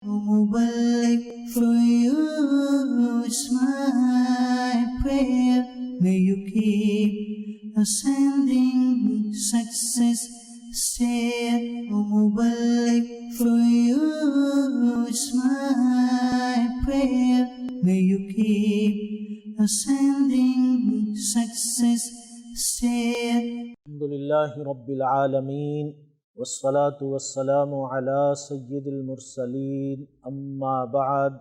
Mubarak for you is my prayer. May you keep ascending success. Stay Mubarak for you is my prayer. May you keep ascending success. Stay. Alhamdulillahi Rabbil Alameen. Wassalatu wassalamu ala Sayyidil Mursaleen. Amma ba'd.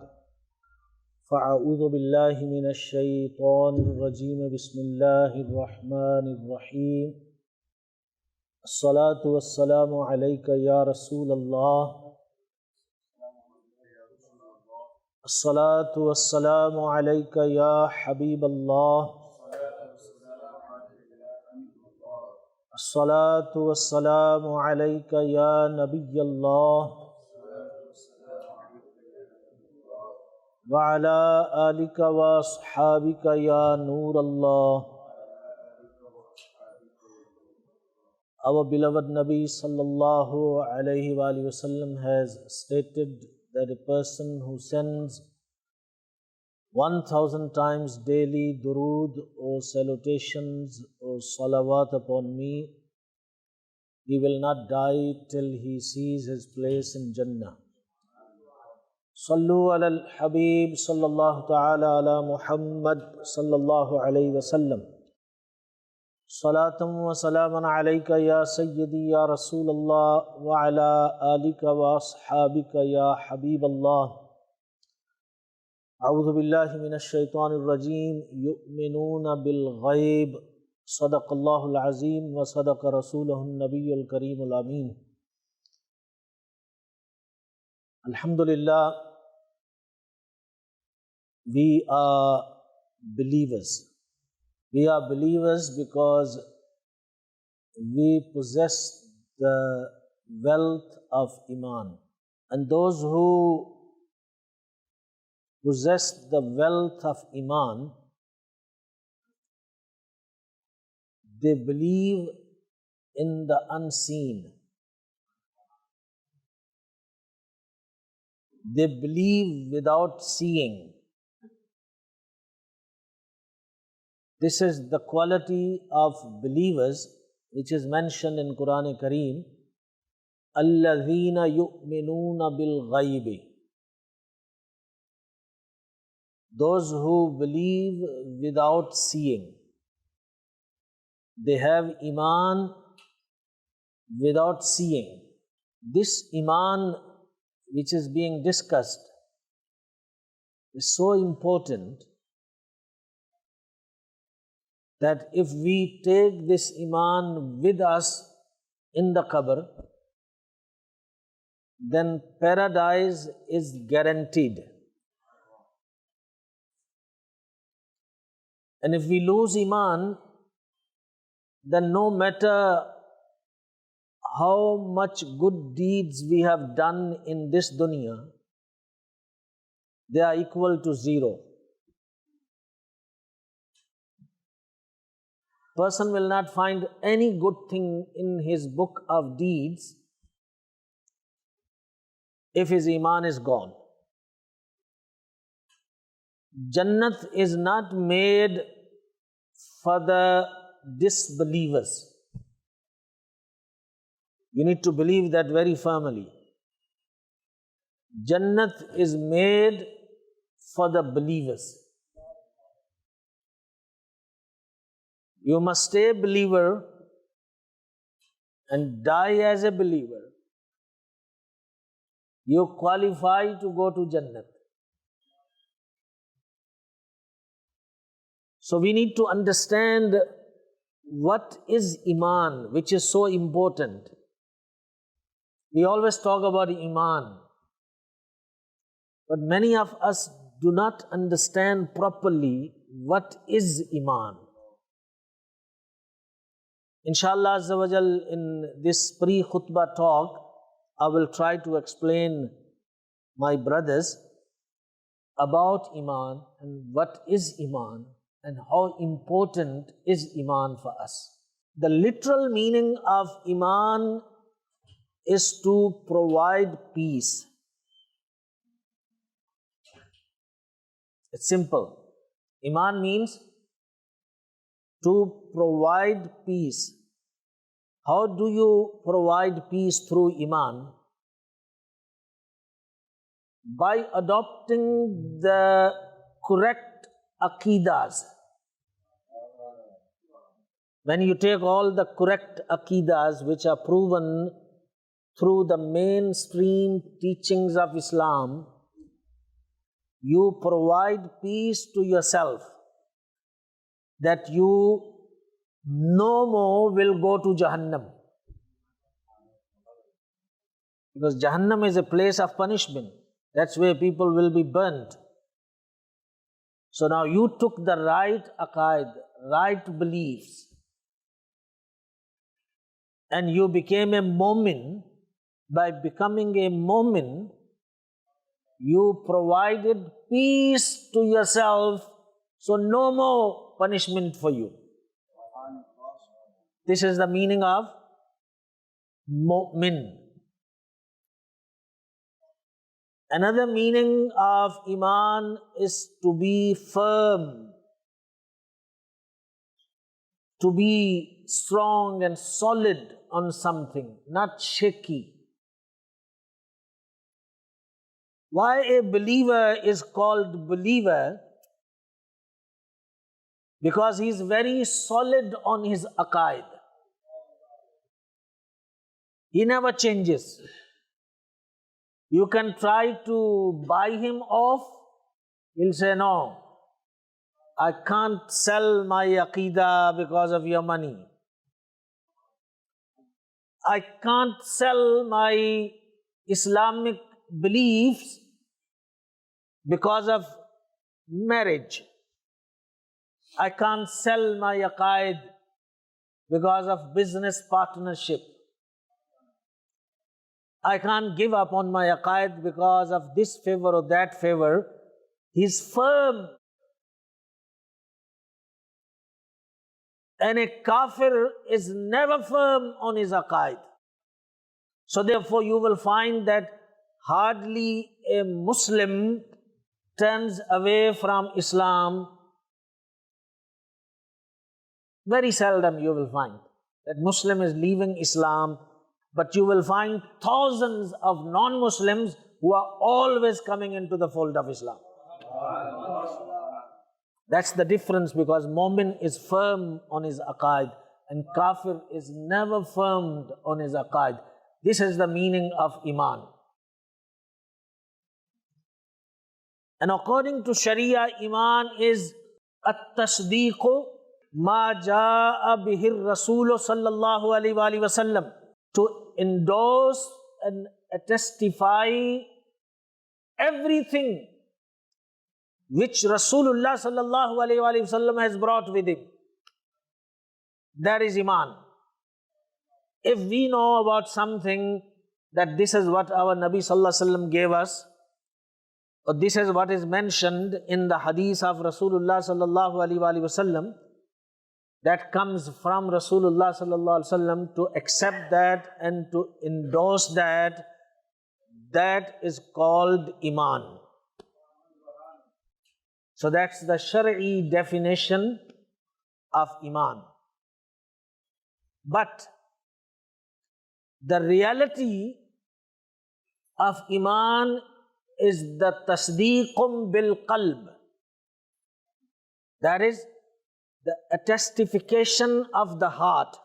Fa'a'udhu billahi minash shaytanir rajeem. Bismillahir rahmanir rahim. As-salatu wassalamu alayka ya Rasulallah. As-salatu wassalamu alayka ya Habiballah. As-salatu wassalamu alayka ya Nabiyallah. Wa ala alika wa ashabika ya Noorallah. Our beloved Nabi sallallahu alayhi wa sallam has stated that a person who sends 1,000 times daily durood or salutations or salawat upon me, he will not die till he sees his place in Jannah. Sallu ala al-Habib sallallahu ta'ala ala Muhammad sallallahu alayhi wa sallam. Salatam wa salaman alayka ya Sayyidi ya Rasulallah wa ala alika wa ashabika ya Habiballah. A'udhu billahi minash shaitanir rajeem. Yu'minuna bil ghaib. Sadaqallahu al-azim wa sadaqa rasuluhu an-nabiyyul kareemul ameen. Alhamdulillah, we are believers. We are believers because we possess the wealth of Iman. And those who possess the wealth of Iman, they believe in the unseen. They believe without seeing. This is the quality of believers which is mentioned in Quran Kareem. Alladhina yu'minuna bil ghaibi. Those who believe without seeing. They have Iman without seeing. This Iman which is being discussed is so important that if we take this Iman with us in the qabr, then paradise is guaranteed. And if we lose Iman, then no matter how much good deeds we have done in this dunya, they are equal to zero. Person will not find any good thing in his book of deeds if his Iman is gone. Jannat is not made for the disbelievers. You need to believe that very firmly. Jannat is made for the believers. You must stay a believer and die as a believer. You qualify to go to Jannat. So we need to understand what is Iman, which is so important. We always talk about Iman, but many of us do not understand properly what is Iman. Inshallah Azza wa Jal, in this pre-khutbah talk, I will try to explain my brothers about Iman and what is Iman and how important is Iman for us. The literal meaning of Iman is to provide peace. It's simple. Iman means to provide peace. How do you provide peace through Iman? By adopting the correct aqidas. When you take all the correct aqidas which are proven through the mainstream teachings of Islam, you provide peace to yourself that you no more will go to Jahannam. Because Jahannam is a place of punishment. That's where people will be burnt. So now you took the right aqaid, right beliefs, and you became a mu'min. By becoming a mu'min, you provided peace to yourself, so no more punishment for you. This is the meaning of mu'min. Another meaning of Iman is to be firm, to be strong and solid on something, not shaky. Why a believer is called believer? Because he is very solid on his aqaid. He never changes. You can try to buy him off, he'll say, no, I can't sell my aqidah because of your money. I can't sell my Islamic beliefs because of marriage. I can't sell my aqaid because of business partnership. I can't give up on my aqaid because of this favor or that favor. He's firm. And a kafir is never firm on his aqaid. So therefore you will find that hardly a Muslim turns away from Islam. Very seldom you will find that Muslim is leaving Islam, but you will find thousands of non-Muslims who are always coming into the fold of Islam. That's the difference, because Mu'min is firm on his aqaid and Kafir is never firm on his aqaid. This is the meaning of Iman. And according to Sharia, Iman is at-tasdeequ ma jaa bihir Rasul sallallahu alayhi wa sallam, to endorse and testify everything which Rasulullah sallallahu alayhi wa sallam has brought with him. That is Iman. If we know about something, that this is what our Nabi sallallahu alayhi wa sallam gave us, or this is what is mentioned in the hadith of Rasulullah sallallahu alayhi wa sallam, that comes from Rasulullah sallallahu alayhi wa sallam, to accept that and to endorse that, that is called Iman. So that's the Shari'i definition of Iman. But the reality of Iman is the tasdeequm bil qalb. That is the testification of the heart.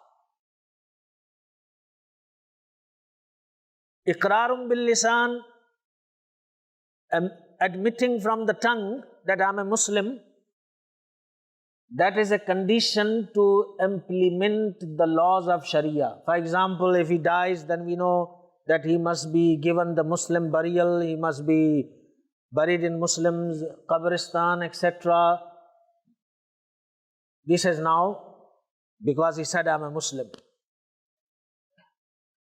Iqrarum bil lisan, admitting from the tongue that I'm a Muslim, that is a condition to implement the laws of Sharia. For example, if he dies, then we know that he must be given the Muslim burial, he must be buried in Muslims, Qabristan, etc. This is now because he said, I'm a Muslim.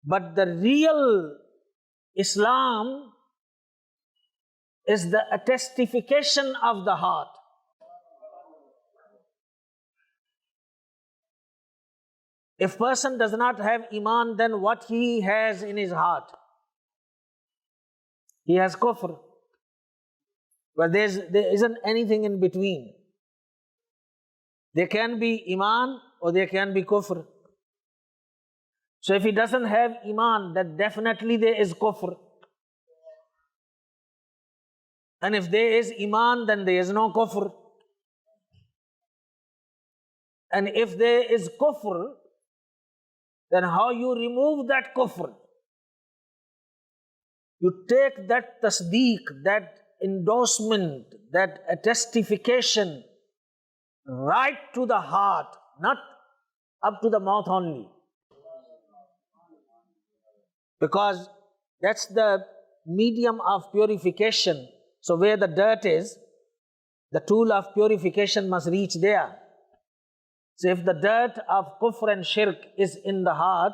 But the real Islam is the testification of the heart. If person does not have Iman, then what he has in his heart? He has kufr. where there isn't anything in between. There can be Iman or there can be Kufr. So if he doesn't have Iman, then definitely there is Kufr. And if there is Iman, then there is no Kufr. And if there is Kufr, then how you remove that Kufr? You take that tasdeeq, that endorsement, that attestification right to the heart, not up to the mouth only. Because that's the medium of purification. So where the dirt is, the tool of purification must reach there. So if the dirt of kufr and shirk is in the heart,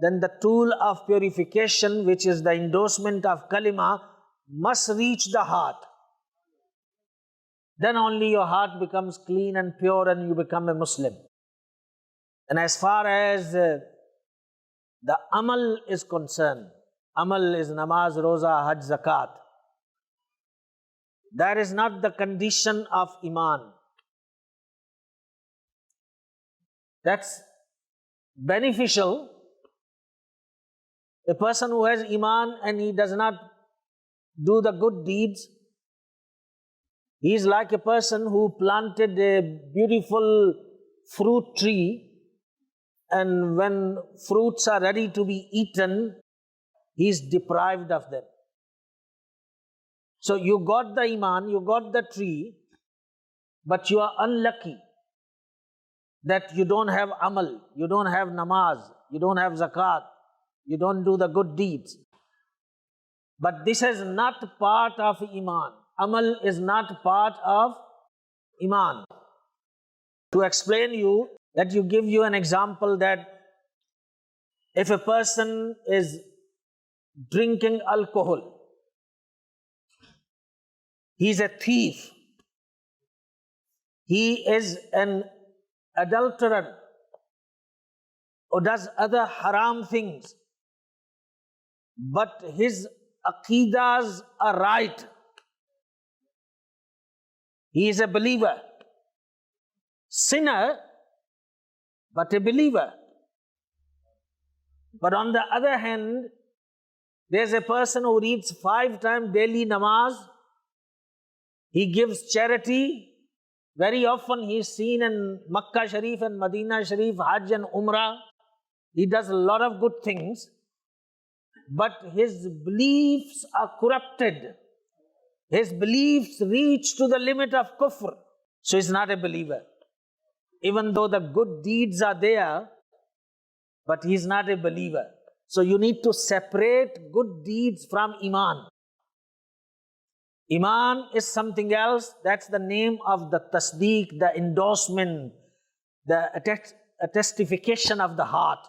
then the tool of purification, which is the endorsement of kalima, must reach the heart. Then only your heart becomes clean and pure and you become a Muslim. And as far as the amal is concerned, amal is namaz, roza, hajj, zakat. That is not the condition of Iman. That's beneficial. A person who has Iman and he does not do the good deeds, he is like a person who planted a beautiful fruit tree, and when fruits are ready to be eaten, he is deprived of them. So you got the Iman, you got the tree, but you are unlucky that you don't have amal, you don't have namaz, you don't have zakat, you don't do the good deeds. But this is not part of Iman. Amal is not part of Iman. To explain you, let you give you an example that if a person is drinking alcohol, he is a thief, he is an adulterer, or does other haram things, but his aqeedas are right, he is a believer. Sinner, but a believer. But on the other hand, there's a person who reads 5 times daily namaz, he gives charity. Very often he is seen in Makkah Sharif and Madina Sharif, Hajj and Umrah. He does a lot of good things, but his beliefs are corrupted. His beliefs reach to the limit of kufr. So he's not a believer. Even though the good deeds are there, but he's not a believer. So you need to separate good deeds from Iman. Iman is something else. That's the name of the tasdeeq, the endorsement, the attestification of the heart.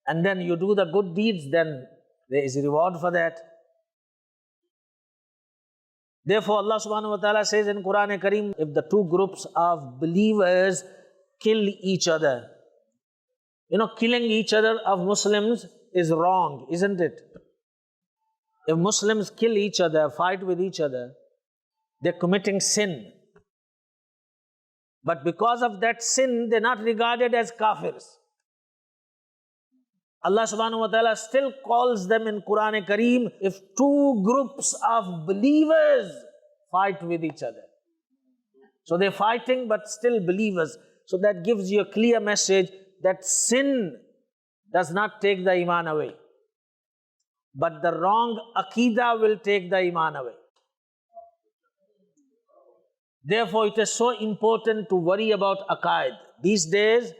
And then you do the good deeds, then there is a reward for that. Therefore, Allah subhanahu wa ta'ala says in Quran Kareem, if the two groups of believers kill each other, killing each other of Muslims is wrong, isn't it? If Muslims kill each other, fight with each other, they're committing sin. But because of that sin, they're not regarded as kafirs. Allah subhanahu wa ta'ala still calls them in Quran Kareem, if two groups of believers fight with each other. So they're fighting but still believers. So that gives you a clear message that sin does not take the Iman away. But the wrong Aqeedah will take the Iman away. Therefore, it is so important to worry about Aqaid. These days,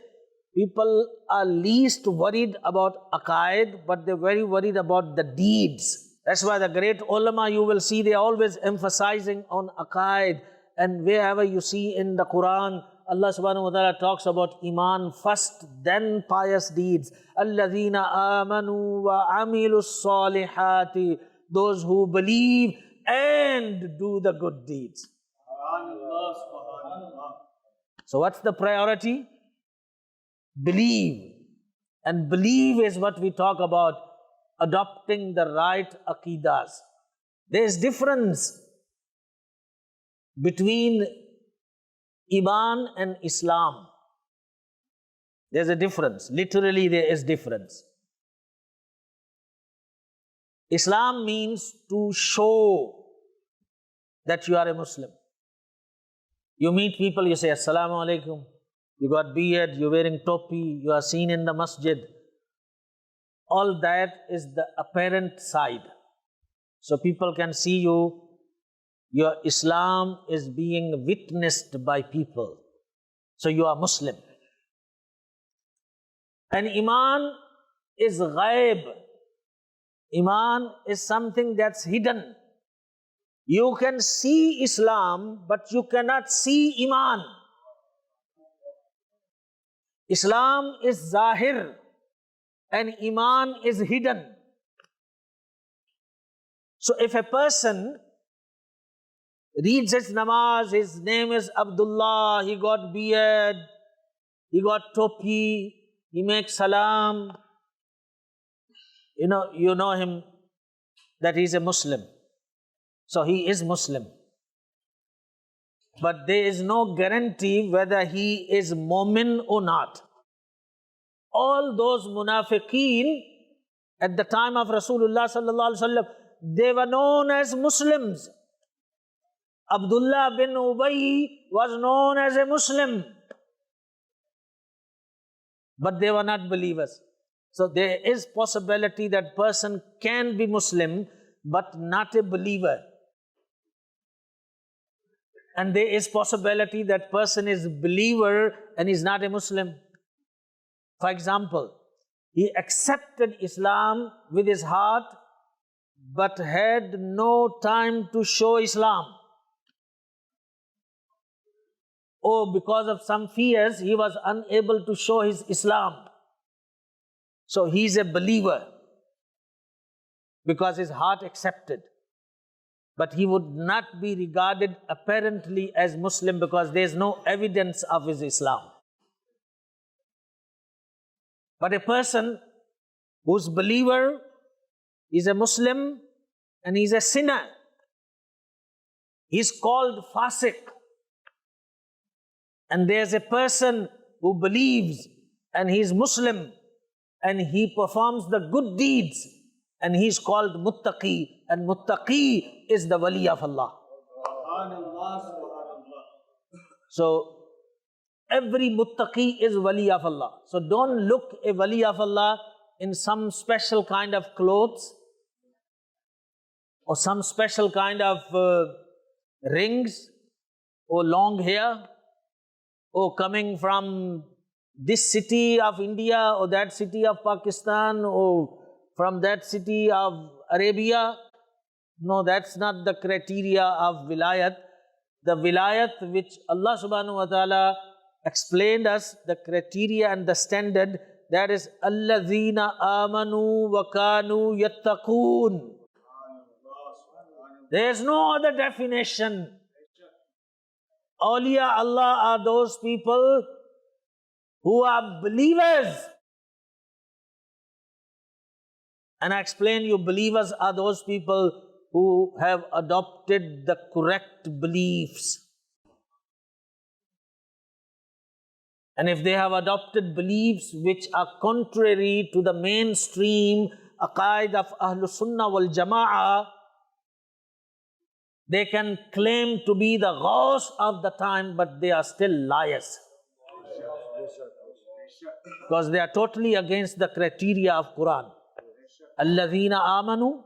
people are least worried about Aqaid, but they're very worried about the deeds. That's why the great ulama, you will see, they're always emphasizing on Aqaid. And wherever you see in the Quran, Allah subhanahu wa ta'ala talks about Iman first, then pious deeds. Alladhina amanu wa amilu salihati. Those who believe and do the good deeds. So what's the priority? Believe. And believe is what we talk about, adopting the right aqeedas. There is difference between Iman and Islam. There's a difference. Literally, there is difference. Islam means to show that you are a Muslim. You meet people, you say, Assalamu alaikum. You got beard, you're wearing topi, you are seen in the masjid. All that is the apparent side. So people can see you. Your Islam is being witnessed by people. So you are Muslim. And Iman is ghaib. Iman is something that's hidden. You can see Islam, but you cannot see Iman. Islam is zahir and Iman is hidden. So if a person reads his namaz, his name is Abdullah, he got beard, he got topi, he makes salam, you know him, that he's a Muslim. So he is Muslim. But there is no guarantee whether he is mu'min or not. All those munafiqeen at the time of Rasulullah sallallahu alaihi wasallam, they were known as Muslims. Abdullah bin Ubay was known as a Muslim. But they were not believers. So there is possibility that person can be Muslim, but not a believer. And there is possibility that person is believer and is not a Muslim. For example, he accepted Islam with his heart, but had no time to show Islam. Or because of some fears, he was unable to show his Islam. So he's a believer because his heart accepted. But he would not be regarded apparently as Muslim because there is no evidence of his Islam. But a person who's believer is a Muslim and he's a sinner. He's called Fasiq. And there's a person who believes and he's Muslim and he performs the good deeds and he's called Muttaqi, and Muttaqi is the Wali of Allah. So every Muttaqi is Wali of Allah. So don't look a Wali of Allah in some special kind of clothes or some special kind of rings or long hair or coming from this city of India or that city of Pakistan or from that city of Arabia. No, that's not the criteria of wilayat. The wilayat which Allah subhanahu wa ta'ala explained us, the criteria and the standard, that is Alladhina amanu wa kanu yattaqoon. There is no other definition. Awliya Allah are those people who are believers. And I explain you, believers are those people who have adopted the correct beliefs. And if they have adopted beliefs which are contrary to the mainstream aqaid of Ahlus Sunnah wal Jama'ah, they can claim to be the ghaus of the time, but they are still liars. Because they are totally against the criteria of Quran. Alladhina amanu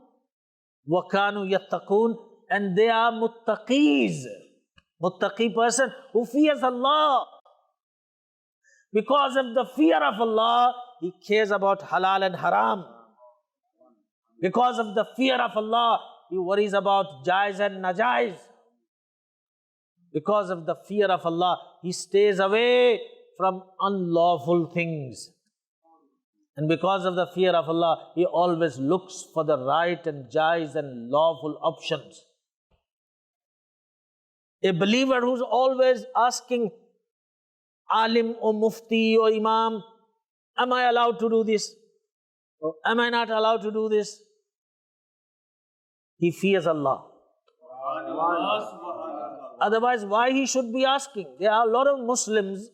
wa kanu yattaqoon, and they are muttaqis. Muttaqi person who fears Allah. Because of the fear of Allah, he cares about halal and haram. Because of the fear of Allah, he worries about jaiz and najaiz. Because of the fear of Allah, he stays away from unlawful things. And because of the fear of Allah, he always looks for the right and jaiz and lawful options. A believer who's always asking alim or mufti or imam, am I allowed to do this? Or am I not allowed to do this? He fears Allah. Otherwise, why he should be asking? There are a lot of Muslims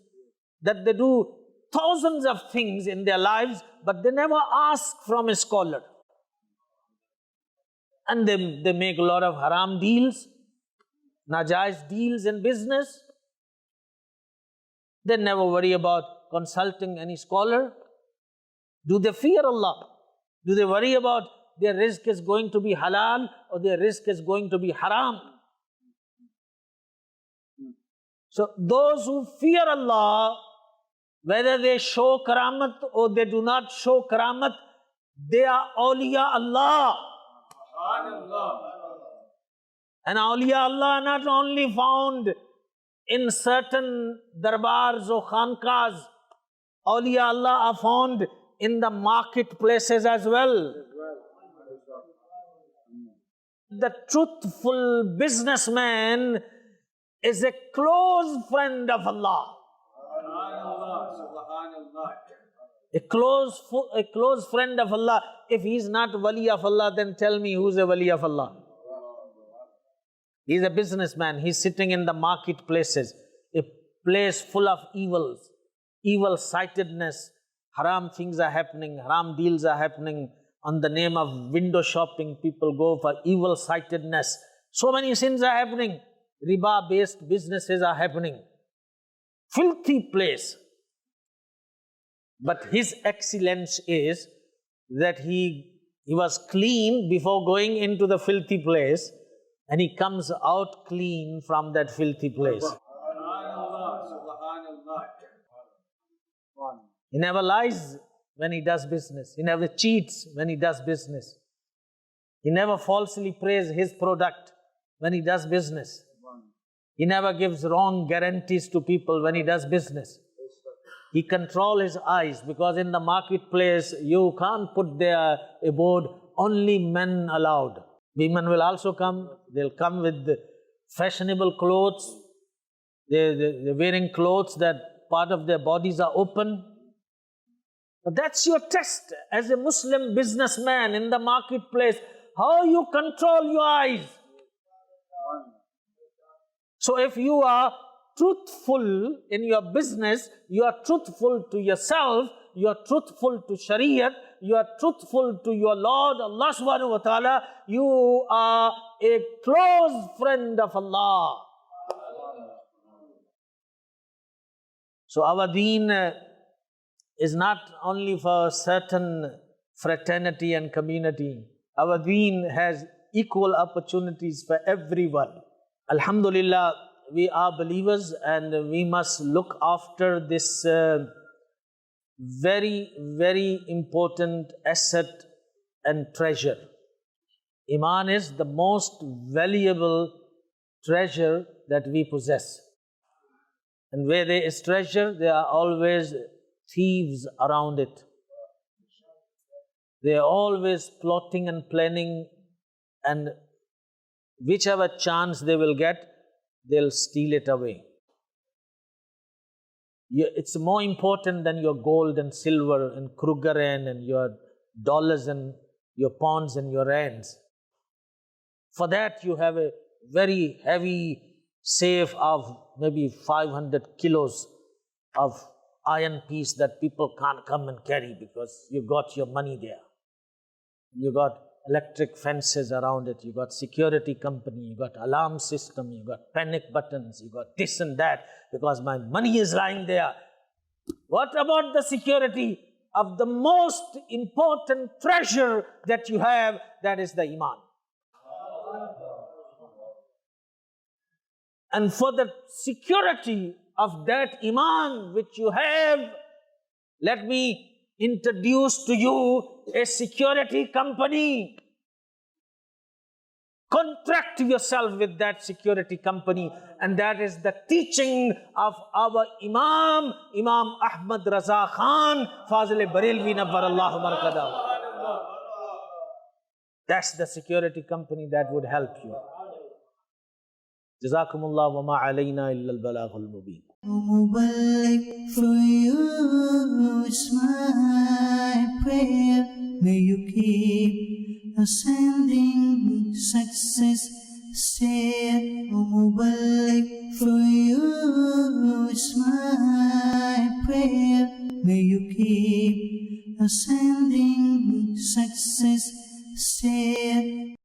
that they do thousands of things in their lives, but they never ask from a scholar. And they make a lot of haram deals, najais deals in business. They never worry about consulting any scholar. Do they fear Allah? Do they worry about their rizq is going to be halal or their rizq is going to be haram? So those who fear Allah, whether they show karamat or they do not show karamat, they are awliya Allah. And awliya Allah are not only found in certain darbars or khanqahs. Awliya Allah are found in the marketplaces as well. The truthful businessman is a close friend of Allah. A close friend of Allah. If he is not wali of Allah, then tell me who's a wali of Allah. He's a businessman. He's sitting in the marketplaces, a place full of evils, evil-sightedness. Haram things are happening, haram deals are happening. On the name of window shopping, people go for evil-sightedness. So many sins are happening. Riba-based businesses are happening. Filthy place. But his excellence is that he was clean before going into the filthy place, and he comes out clean from that filthy place. He never lies when he does business. He never cheats when he does business. He never falsely praises his product when he does business. He never gives wrong guarantees to people when he does business. He controls his eyes, because in the marketplace you can't put there a board, only men allowed. Women will also come. They'll come with fashionable clothes. They're wearing clothes that part of their bodies are open. But that's your test as a Muslim businessman in the marketplace. How you control your eyes. So if you are truthful in your business, you are truthful to yourself, you are truthful to Shariat, you are truthful to your Lord, Allah subhanahu wa ta'ala, you are a close friend of Allah. So our deen is not only for certain fraternity and community. Our deen has equal opportunities for everyone. Alhamdulillah, we are believers and we must look after this very, very important asset and treasure. Iman is the most valuable treasure that we possess. And where there is treasure, there are always thieves around it. They are always plotting and planning, and whichever chance they will get, they'll steal it away. It's more important than your gold and silver and Krugerrand and your dollars and your pounds and your rands. For that you have a very heavy safe of maybe 500 kilos of iron piece that people can't come and carry, because you got your money there. You got electric fences around it, you got security company, you got alarm system, you got panic buttons, you got this and that, because my money is lying there. What about the security of the most important treasure that you have? That is the Iman. And for the security of that Iman which you have, let me introduce to you a security company. Contract yourself with that security company, and that is the teaching of our Imam Ahmad Raza Khan, Fazil Barelvi Nabbarallahu Markadahu. That's the security company that would help you. Jazakumullah wa ma alayna illa al-balaghul mubin. Mubarak for you is my prayer. May you keep ascending success. Stay, O Mubarak, for you is my prayer. May you keep ascending success. Stay,